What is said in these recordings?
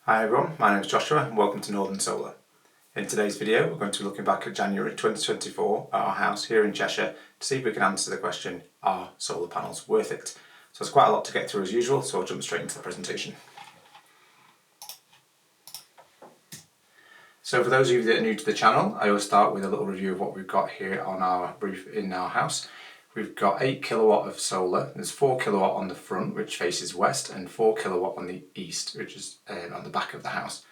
Hi everyone, my name is Joshua and welcome to Northern Solar. In today's video we're going to be looking back at January 2024 at our house here in Cheshire to see if we can answer the question, are solar panels worth it? So there's quite a lot to get through as usual, so I'll jump straight into the presentation. So for those of you that are new to the channel, I always start with a little review of what we've got here on our roof in our house. We've got 8 kilowatt of solar. There's 4 kilowatt on the front, which faces west, and 4 kilowatt on the east, which is on the back of the house.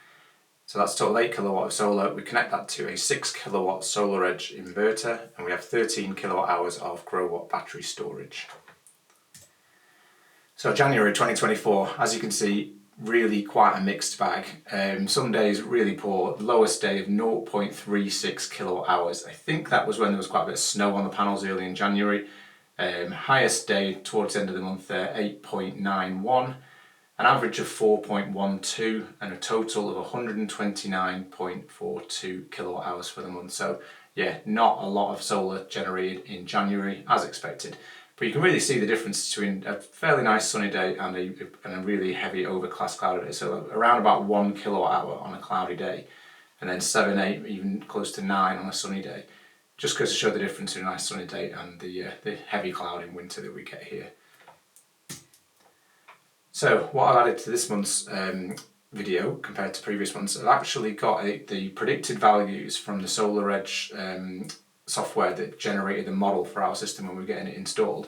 So that's total 8 kilowatt of solar. We connect that to a 6 kilowatt SolarEdge inverter, and we have 13 kilowatt hours of Growatt battery storage. So January 2024, as you can see, really quite a mixed bag. Some days really poor, lowest day of 0.36 kilowatt hours. I think that was when there was quite a bit of snow on the panels early in January. Highest day towards the end of the month there, 8.91, an average of 4.12 and a total of 129.42 kilowatt hours for the month. So yeah, not a lot of solar generated in January as expected. But you can really see the difference between a fairly nice sunny day and a really heavy overcast cloudy day. So around about 1 kilowatt hour on a cloudy day, and then 7, 8, even close to 9 on a sunny day. Just goes to show the difference between a nice sunny day and the heavy cloud in winter that we get here. So what I've added to this month's video compared to previous months, I've actually got the predicted values from the SolarEdge software that generated the model for our system when we were getting it installed,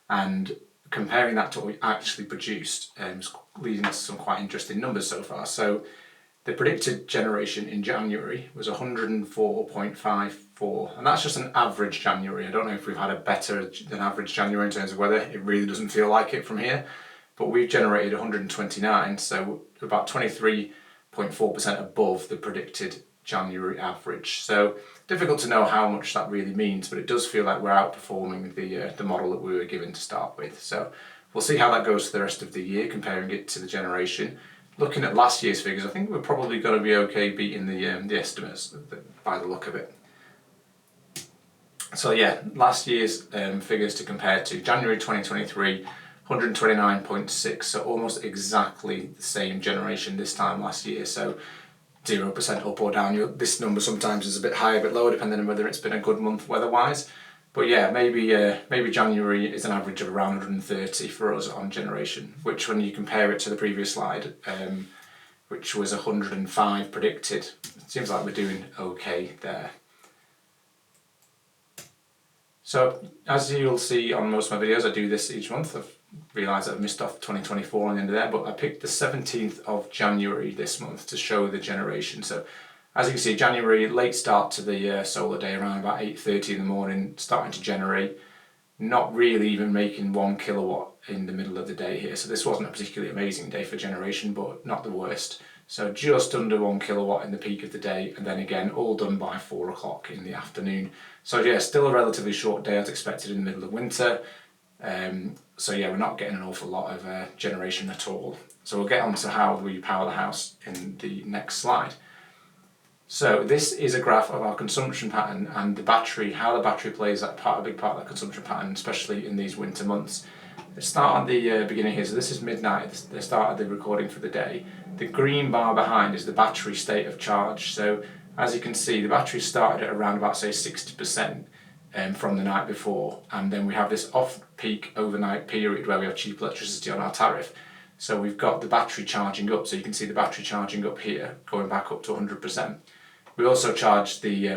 and comparing that to what we actually produced is leading to some quite interesting numbers so far. So the predicted generation in January was 104.54, and that's just an average January. I don't know if we've had a better than average January in terms of weather. It really doesn't feel like it from here, but we've generated 129, so about 23.4% above the predicted January average. So difficult to know how much that really means, but it does feel like we're outperforming the model that we were given to start with. So we'll see how that goes for the rest of the year, comparing it to the generation. Looking at last year's figures, I think we're probably going to be okay beating the estimates by the look of it. So yeah, last year's figures to compare to January 2023, 129.6, so almost exactly the same generation this time last year. So 0% up or down. This number sometimes is a bit higher, a bit lower, depending on whether it's been a good month weather-wise. But yeah, maybe January is an average of around 130 for us on generation, which when you compare it to the previous slide, which was 105 predicted, it seems like we're doing okay there. So as you'll see on most of my videos, I do this each month. I've realised I've missed off 2024 on the end of there, but I picked the 17th of January this month to show the generation. So as you can see, January, late start to the solar day, around about 8:30 in the morning, starting to generate, not really even making 1 kilowatt in the middle of the day here. So this wasn't a particularly amazing day for generation, but not the worst. So just under 1 kilowatt in the peak of the day, and then again, all done by 4 o'clock in the afternoon. So yeah, still a relatively short day as expected in the middle of winter. So yeah, we're not getting an awful lot of generation at all. So we'll get on to how we power the house in the next slide. So this is a graph of our consumption pattern and the battery, how the battery plays a big part of that consumption pattern, especially in these winter months. Let's start at the beginning here. So this is midnight, the start of the recording for the day. The green bar behind is the battery state of charge. So as you can see, the battery started at around about, say, 60%. From the night before, and then we have this off-peak overnight period where we have cheap electricity on our tariff. So we've got the battery charging up, so you can see the battery charging up here, going back up to 100%. We also charge the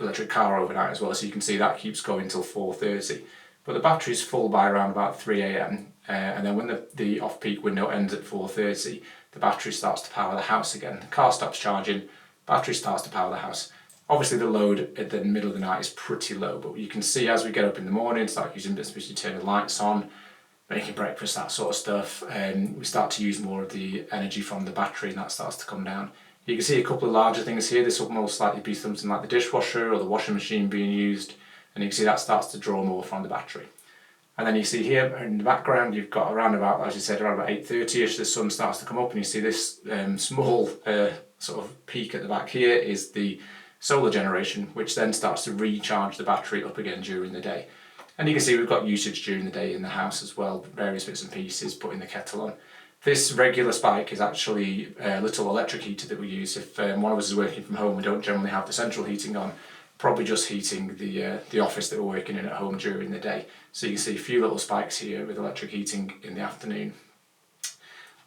electric car overnight as well, so you can see that keeps going till 4:30. But the battery's full by around about 3 AM, and then when the off-peak window ends at 4:30, the battery starts to power the house again. The car stops charging, battery starts to power the house. Obviously the load at the middle of the night is pretty low, but you can see as we get up in the morning, start using bits, especially turning lights on, making breakfast, that sort of stuff, we start to use more of the energy from the battery and that starts to come down. You can see a couple of larger things here. This will most likely be something like the dishwasher or the washing machine being used, and you can see that starts to draw more from the battery. And then you see here in the background, you've got around about, as you said, around about 8:30ish, the sun starts to come up, and you see this small sort of peak at the back here is the solar generation, which then starts to recharge the battery up again during the day. And you can see we've got usage during the day in the house as well, various bits and pieces, putting the kettle on. This regular spike is actually a little electric heater that we use. If one of us is working from home, we don't generally have the central heating on, probably just heating the office that we're working in at home during the day. So you can see a few little spikes here with electric heating in the afternoon.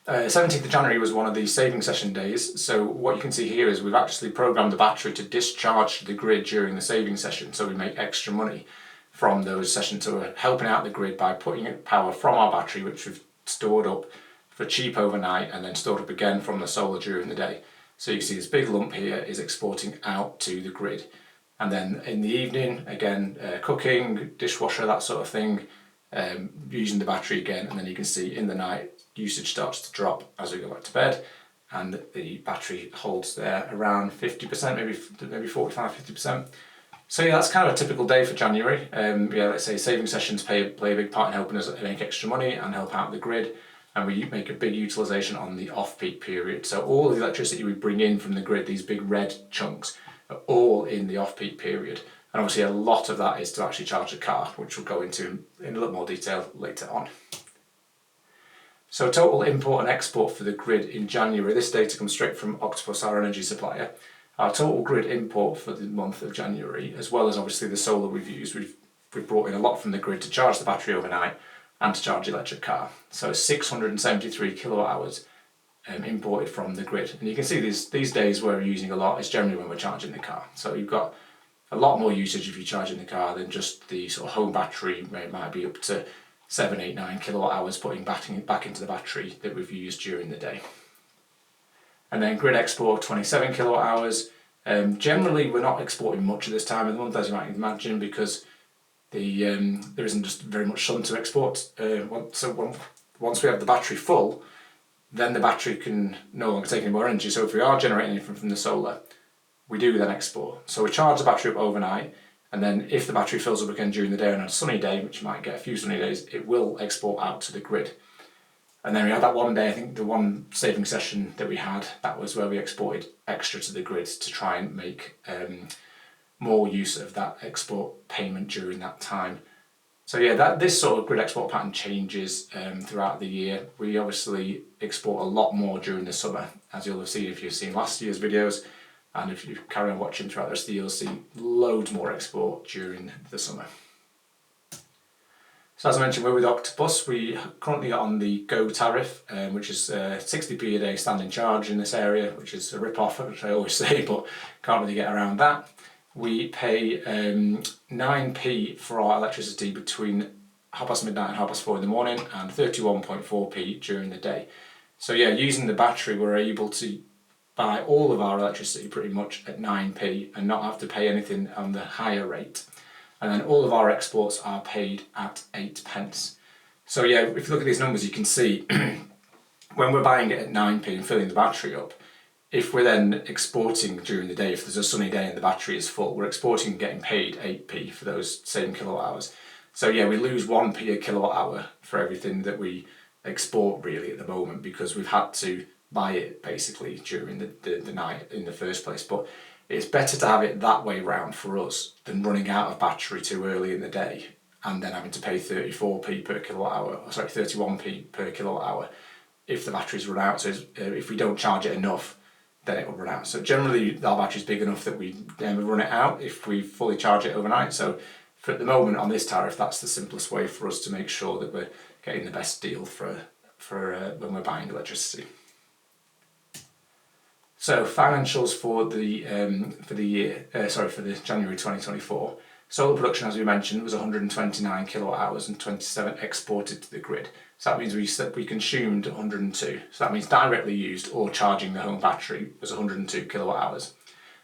17th of January was one of the saving session days, so what you can see here is we've actually programmed the battery to discharge the grid during the saving session, so we make extra money from those sessions. So we're helping out the grid by putting power from our battery, which we've stored up for cheap overnight and then stored up again from the solar during the day. So you can see this big lump here is exporting out to the grid. And then in the evening, again, cooking, dishwasher, that sort of thing, using the battery again, and then you can see in the night usage starts to drop as we go back to bed, and the battery holds there around 50%, maybe 45-50%. So yeah, that's kind of a typical day for January. Yeah, let's say saving sessions play a big part in helping us make extra money and help out the grid, and we make a big utilisation on the off-peak period. So all of the electricity we bring in from the grid, these big red chunks, are all in the off-peak period. And obviously a lot of that is to actually charge the car, which we'll go into in a little more detail later on. So total import and export for the grid in January, this data comes straight from Octoplus, our energy supplier. Our total grid import for the month of January, as well as obviously the solar we've used, we've brought in a lot from the grid to charge the battery overnight and to charge the electric car. So 673 kilowatt hours imported from the grid. And you can see these days where we're using a lot is generally when we're charging the car. So you've got a lot more usage if you're charging the car than just the sort of home battery, where it might be up to 7, 8, 9 kilowatt hours putting back into the battery that we've used during the day. And then grid export 27 kilowatt hours. Generally we're not exporting much at this time of the month, as you might imagine, because there isn't just very much sun to export. So once we have the battery full, then the battery can no longer take any more energy. So if we are generating anything from the solar, we do then export. So we charge the battery up overnight, and then if the battery fills up again during the day on a sunny day, which you might get a few sunny days, it will export out to the grid. And then we had that one day, I think the one saving session that we had, that was where we exported extra to the grid to try and make more use of that export payment during that time. So yeah, this sort of grid export pattern changes throughout the year. We obviously export a lot more during the summer, as you'll have seen if you've seen last year's videos. And if you carry on watching throughout the rest of the year, you'll see loads more export during the summer. So as I mentioned, we're with Octoplus. We currently are on the Go tariff, which is 60p a day standing charge in this area, which is a rip-off, which I always say, but can't really get around that. We pay 9p for our electricity between 4:30 and 4:30 in the morning, and 31.4p during the day. So yeah, using the battery, we're able to buy all of our electricity pretty much at 9p and not have to pay anything on the higher rate. And then all of our exports are paid at 8p. So yeah, if you look at these numbers, you can see when we're buying it at 9p and filling the battery up, if we're then exporting during the day, if there's a sunny day and the battery is full, we're exporting and getting paid 8p for those same kilowatt hours. So yeah, we lose 1p a kilowatt hour for everything that we export really at the moment, because we've had to buy it basically during the night in the first place. But it's better to have it that way round for us than running out of battery too early in the day and then having to pay 34p per kilowatt hour, or sorry, 31p per kilowatt hour if the battery's run out. So if we don't charge it enough, then it will run out. So generally our battery's big enough that we never run it out if we fully charge it overnight. So for at the moment on this tariff, that's the simplest way for us to make sure that we're getting the best deal for when we're buying electricity. So financials for the January 2024. Solar production, as we mentioned, was 129 kilowatt hours and 27 exported to the grid. So that means we consumed 102. So that means directly used or charging the home battery was 102 kilowatt hours.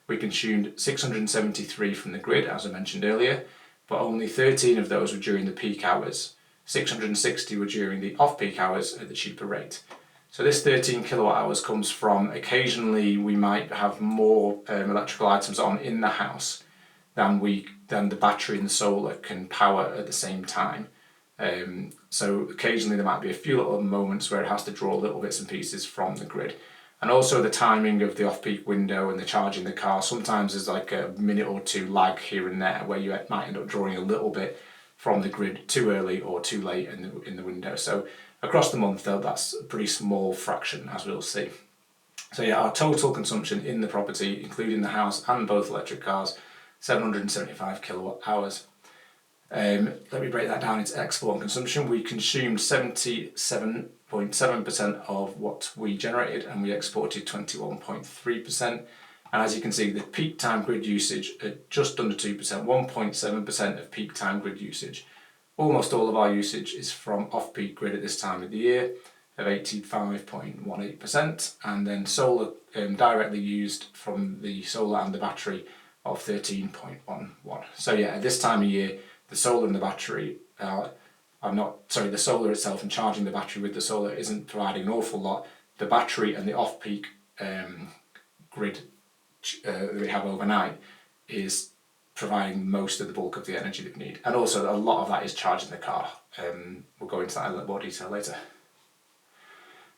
We consumed 673 from the grid, as I mentioned earlier, but only 13 of those were during the peak hours. 660 were during the off-peak hours at the cheaper rate. So this 13 kilowatt hours comes from occasionally we might have more electrical items on in the house than the battery and the solar can power at the same time. So occasionally there might be a few little moments where it has to draw little bits and pieces from the grid. And also the timing of the off-peak window and the charging the car. Sometimes there's like a minute or two lag here and there where you might end up drawing a little bit from the grid too early or too late in the window. So Across the month though, that's a pretty small fraction, as we'll see. So yeah, our total consumption in the property, including the house and both electric cars, 775 kilowatt hours. Let me break that down into export and consumption. We consumed 77.7% of what we generated, and we exported 21.3%. And as you can see, the peak time grid usage at just under 2%, 1.7% of peak time grid usage. Almost all of our usage is from off-peak grid at this time of the year, of 85.18%, and then solar directly used from the solar and the battery of 13.11. So yeah, at this time of year, the solar and the battery the solar itself and charging the battery with the solar isn't providing an awful lot. The battery and the off-peak grid that we have overnight is providing most of the bulk of the energy that we need. And also a lot of that is charging the car. We'll go into that in a little more detail later.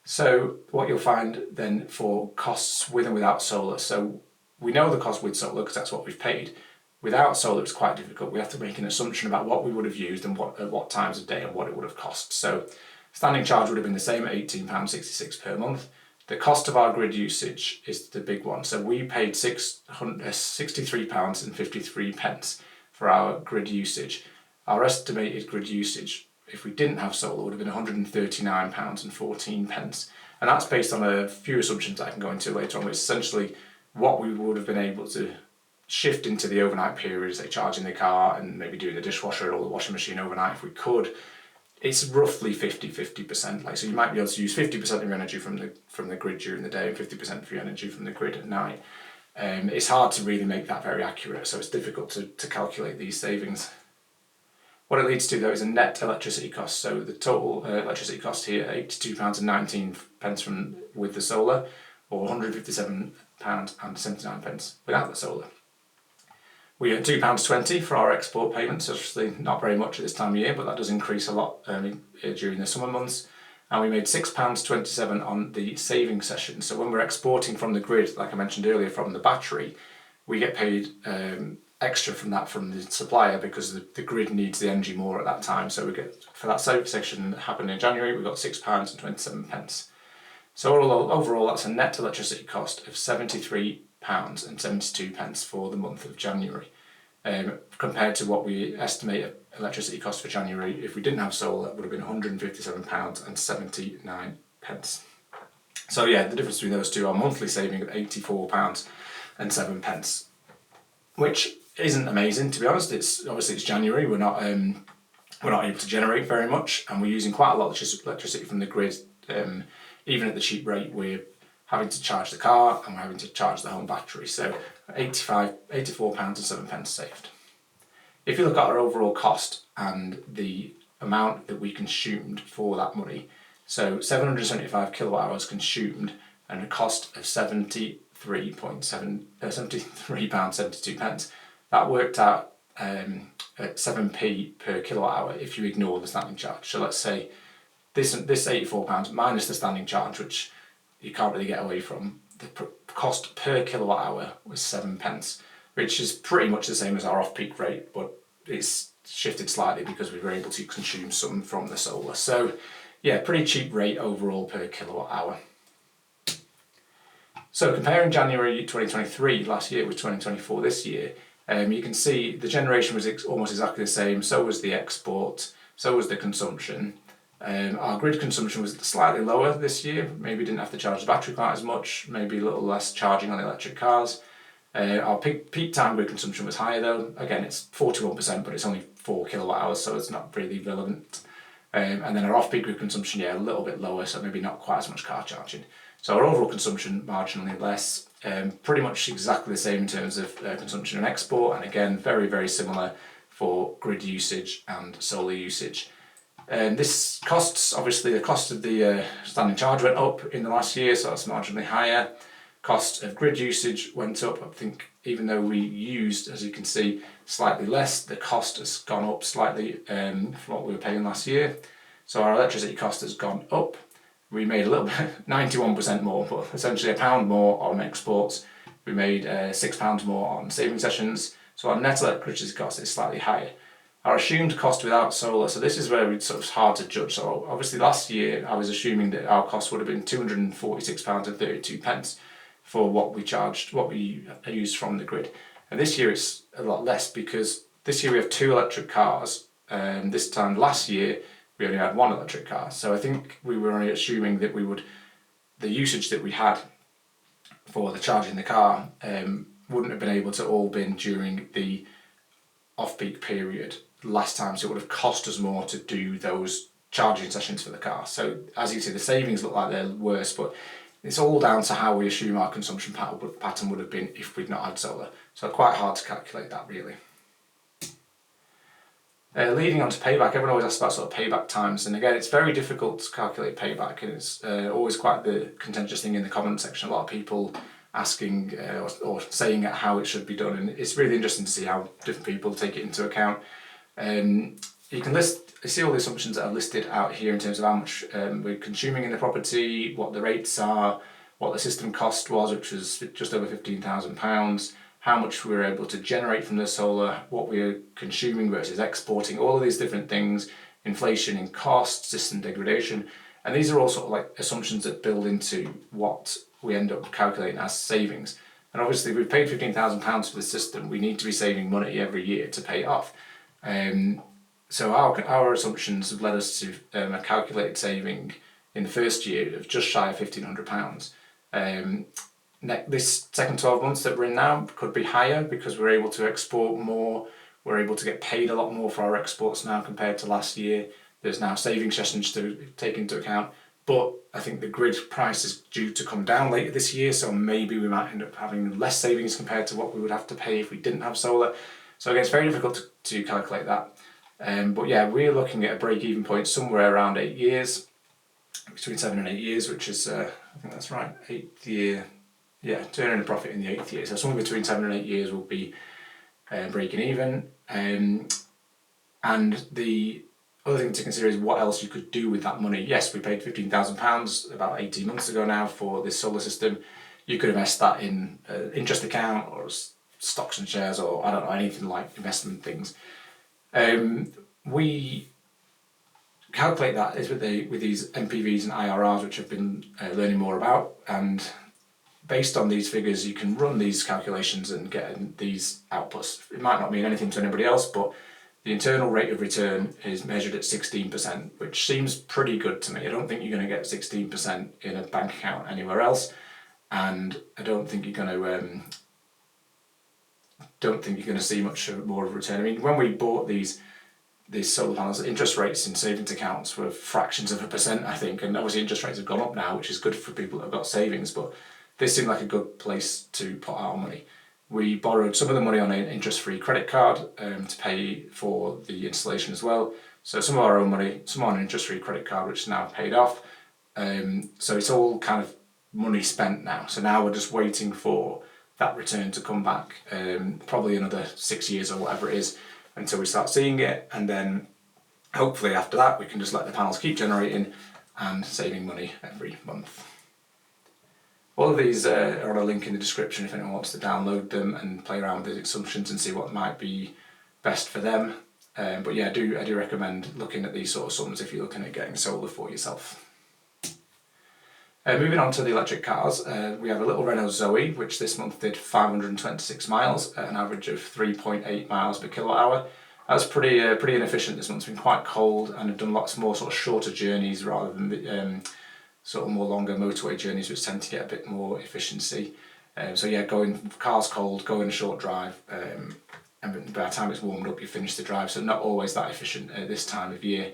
So what you'll find then for costs with and without solar. So we know the cost with solar because that's what we've paid. Without solar, it's quite difficult. We have to make an assumption about what we would have used and at what times of day and what it would have cost. So standing charge would have been the same at £18.66 per month. The cost of our grid usage is the big one. So we paid £63.53 for our grid usage. Our estimated grid usage, if we didn't have solar, would have been £139.14. And that's based on a few assumptions that I can go into later on, which is essentially what we would have been able to shift into the overnight period, say charging the car and maybe doing the dishwasher or the washing machine overnight if we could. It's roughly 50%. So you might be able to use 50% of your energy from the grid during the day and 50% of your energy from the grid at night. It's hard to really make that very accurate, so it's difficult to calculate these savings. What it leads to though is a net electricity cost. So the total electricity cost here, £82.19 with the solar, or £157.79 without the solar. We earn £2.20 for our export payments, obviously not very much at this time of year, but that does increase a lot during the summer months. And we made £6.27 on the saving session. So when we're exporting from the grid, like I mentioned earlier, from the battery, we get paid extra from the supplier because the grid needs the energy more at that time. So we get, for that saving session that happened in January, we got £6.27. So overall, that's a net electricity cost of £73.72 for the month of January, compared to what we estimate electricity cost for January if we didn't have solar would have been £157.79. So yeah, the difference between those two are monthly saving of £84.07, which isn't amazing to be honest. It's January. We're not able to generate very much, and we're using quite a lot of electricity from the grid. Even at the cheap rate, we're having to charge the car and we're having to charge the home battery. So £84.07 saved. If you look at our overall cost and the amount that we consumed for that money, so 775 kilowatt hours consumed and a cost of £73.72, that worked out at 7p per kilowatt hour if you ignore the standing charge. So let's say this £84 minus the standing charge, which you can't really get away from, the cost per kilowatt hour was 7p, which is pretty much the same as our off-peak rate, but it's shifted slightly because we were able to consume some from the solar. So yeah, pretty cheap rate overall per kilowatt hour. So comparing January 2023 last year with 2024 this year, you can see the generation was almost exactly the same, so was the export, so was the consumption. Our grid consumption was slightly lower this year. Maybe didn't have to charge the battery quite as much, maybe a little less charging on the electric cars. Our peak time grid consumption was higher though. Again, it's 41%, but it's only 4 kilowatt hours, so it's not really relevant. And then our off-peak grid consumption, yeah, a little bit lower, so maybe not quite as much car charging. So our overall consumption marginally less, pretty much exactly the same in terms of consumption and export, and again, very, very similar for grid usage and solar usage. This costs, obviously the cost of the standing charge went up in the last year, so that's marginally higher. Cost of grid usage went up. I think even though we used, as you can see, slightly less, the cost has gone up slightly from what we were paying last year. So our electricity cost has gone up. We made a little bit, 91% more, but essentially £1 more on exports. We made £6 more on saving sessions. So our net electricity cost is slightly higher. Our assumed cost without solar, so this is where it's sort of hard to judge. So obviously last year I was assuming that our cost would have been £246.32 for what we used from the grid. And this year it's a lot less because this year we have 2 electric cars, and this time last year we only had 1 electric car. So I think we were only assuming that the usage that we had for the charging the car wouldn't have been able to all been during the off-peak period last time, so it would have cost us more to do those charging sessions for the car. So as you can see, the savings look like they're worse, but it's all down to how we assume our consumption pattern would have been if we'd not had solar. So quite hard to calculate that really. Leading on to payback, everyone always asks about sort of payback times, and again it's very difficult to calculate payback, and it's always quite the contentious thing in the comment section. A lot of people asking or saying how it should be done, and it's really interesting to see how different people take it into account. You can see all the assumptions that are listed out here in terms of how much we're consuming in the property, what the rates are, what the system cost was, which was just over £15,000, how much we were able to generate from the solar, what we are consuming versus exporting, all of these different things, inflation in cost, system degradation, and these are all sort of like assumptions that build into what we end up calculating as savings. And obviously if we've paid £15,000 for the system, we need to be saving money every year to pay it off. So our assumptions have led us to a calculated saving in the first year of just shy of £1,500. This second 12 months that we're in now could be higher because we're able to export more, we're able to get paid a lot more for our exports now compared to last year. There's now saving sessions to take into account, but I think the grid price is due to come down later this year, so maybe we might end up having less savings compared to what we would have to pay if we didn't have solar. So again, it's very difficult to calculate that. But yeah, we're looking at a break-even point somewhere around 8 years, between 7 and 8 years, which is, I think that's right, 8th year. Yeah, turning a profit in the 8th year. So somewhere between 7 and 8 years will be breaking even. And the other thing to consider is what else you could do with that money. Yes, we paid £15,000 about 18 months ago now for this solar system. You could invest that in an interest account or stocks and shares, or I don't know, anything like investment things. We calculate that is with these NPVs and IRRs, which I've been learning more about, and based on these figures you can run these calculations and get these outputs. It might not mean anything to anybody else, but the internal rate of return is measured at 16%, which seems pretty good to me. I don't think you're going to get 16% in a bank account anywhere else, and I don't think you're going to see much more of a return. I mean, when we bought these solar panels, interest rates in savings accounts were fractions of a percent, I think, and obviously interest rates have gone up now, which is good for people that have got savings, but this seemed like a good place to put our money. We borrowed some of the money on an interest-free credit card to pay for the installation as well. So some of our own money, some on an interest-free credit card, which is now paid off. So it's all kind of money spent now. So now we're just waiting for that return to come back, probably another 6 years or whatever it is, until we start seeing it. And then hopefully after that, we can just let the panels keep generating and saving money every month. All of these are on a link in the description if anyone wants to download them and play around with the assumptions and see what might be best for them. But yeah, I do recommend looking at these sort of sums if you're looking at getting solar for yourself. Moving on to the electric cars, we have a little Renault Zoe, which this month did 526 miles at an average of 3.8 miles per kilowatt hour. That's pretty inefficient this month. It's been quite cold, and I've done lots more sort of shorter journeys rather than sort of more longer motorway journeys, which tend to get a bit more efficiency. So yeah, car's cold, go in a short drive, and by the time it's warmed up, you finish the drive. So not always that efficient at this time of year.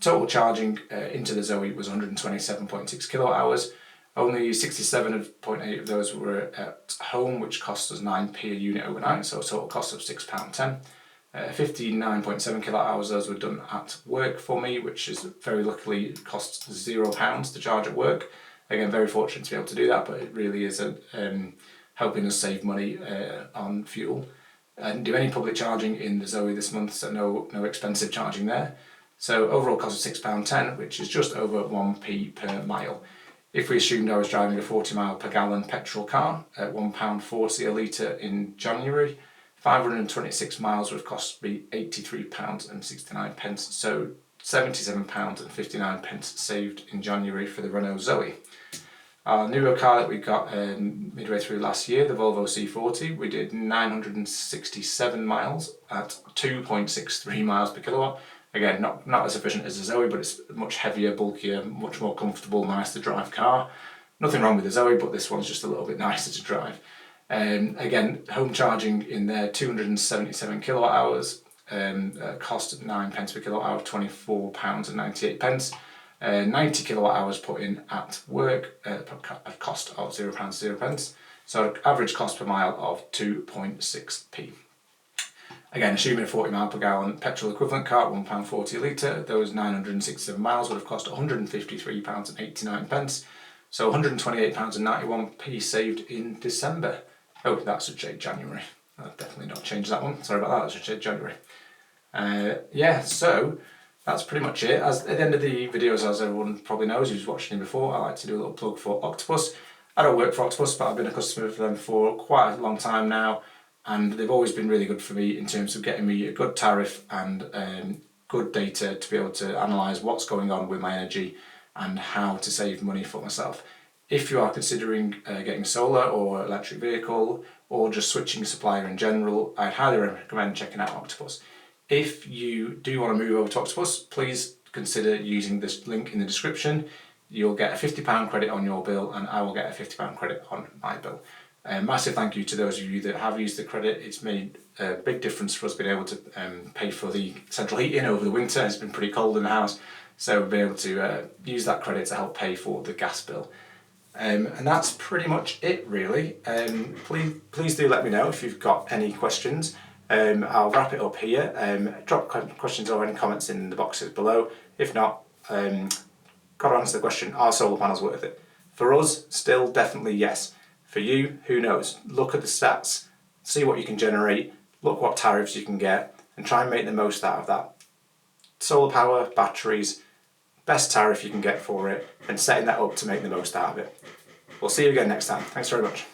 Total charging into the Zoe was 127.6 kilowatt hours. Only 67.8 of those were at home, which cost us 9p a unit overnight, so a total cost of £6.10. 59.7 kilowatt hours those were done at work for me, which is very luckily costs £0 to charge at work. Again, very fortunate to be able to do that, but it really is helping us save money on fuel. I didn't do any public charging in the Zoe this month, so no expensive charging there. So overall cost of £6.10, which is just over 1p per mile. If we assumed I was driving a 40 mile per gallon petrol car at £1.40 a litre in January, 526 miles would have cost me £83.69, so £77.59 saved in January for the Renault Zoe. Our newer car that we got midway through last year, the Volvo C40, we did 967 miles at 2.63 miles per kilowatt. Again, not as efficient as the Zoe, but it's a much heavier, bulkier, much more comfortable, nice to drive car. Nothing wrong with the Zoe, but this one's just a little bit nicer to drive. Again, home charging in there, 277 kilowatt hours, cost 9 pence per kilowatt hour, £24.98. 90 kilowatt hours put in at work, a cost of £0.0. So average cost per mile of 2.6p. Again, assuming a 40 mile per gallon petrol equivalent car, £1.40 a litre, those 967 miles would have cost £153.89. So £128.91 saved in December. Oh, that should say January. I'll definitely not change that one. Sorry about that should say January. Yeah, so that's pretty much it. At the end of the videos, as everyone probably knows who's watched me before, I like to do a little plug for Octoplus. I don't work for Octoplus, but I've been a customer for them for quite a long time now, and they've always been really good for me in terms of getting me a good tariff and good data to be able to analyse what's going on with my energy and how to save money for myself. If you are considering getting solar or electric vehicle or just switching supplier in general, I'd highly recommend checking out Octoplus. If you do want to move over to Octoplus, please consider using this link in the description. You'll get a £50 credit on your bill and I will get a £50 credit on my bill. Massive thank you to those of you that have used the credit. It's made a big difference for us being able to pay for the central heating over the winter. It's been pretty cold in the house, so we'll be able to use that credit to help pay for the gas bill. And that's pretty much it really. Please do let me know if you've got any questions. I'll wrap it up here. Drop questions or any comments in the boxes below. If not, got to answer the question, are solar panels worth it? For us, still definitely yes. For you, who knows? Look at the stats, see what you can generate, look what tariffs you can get, and try and make the most out of that. Solar power, batteries, best tariff you can get for it, and setting that up to make the most out of it. We'll see you again next time. Thanks very much.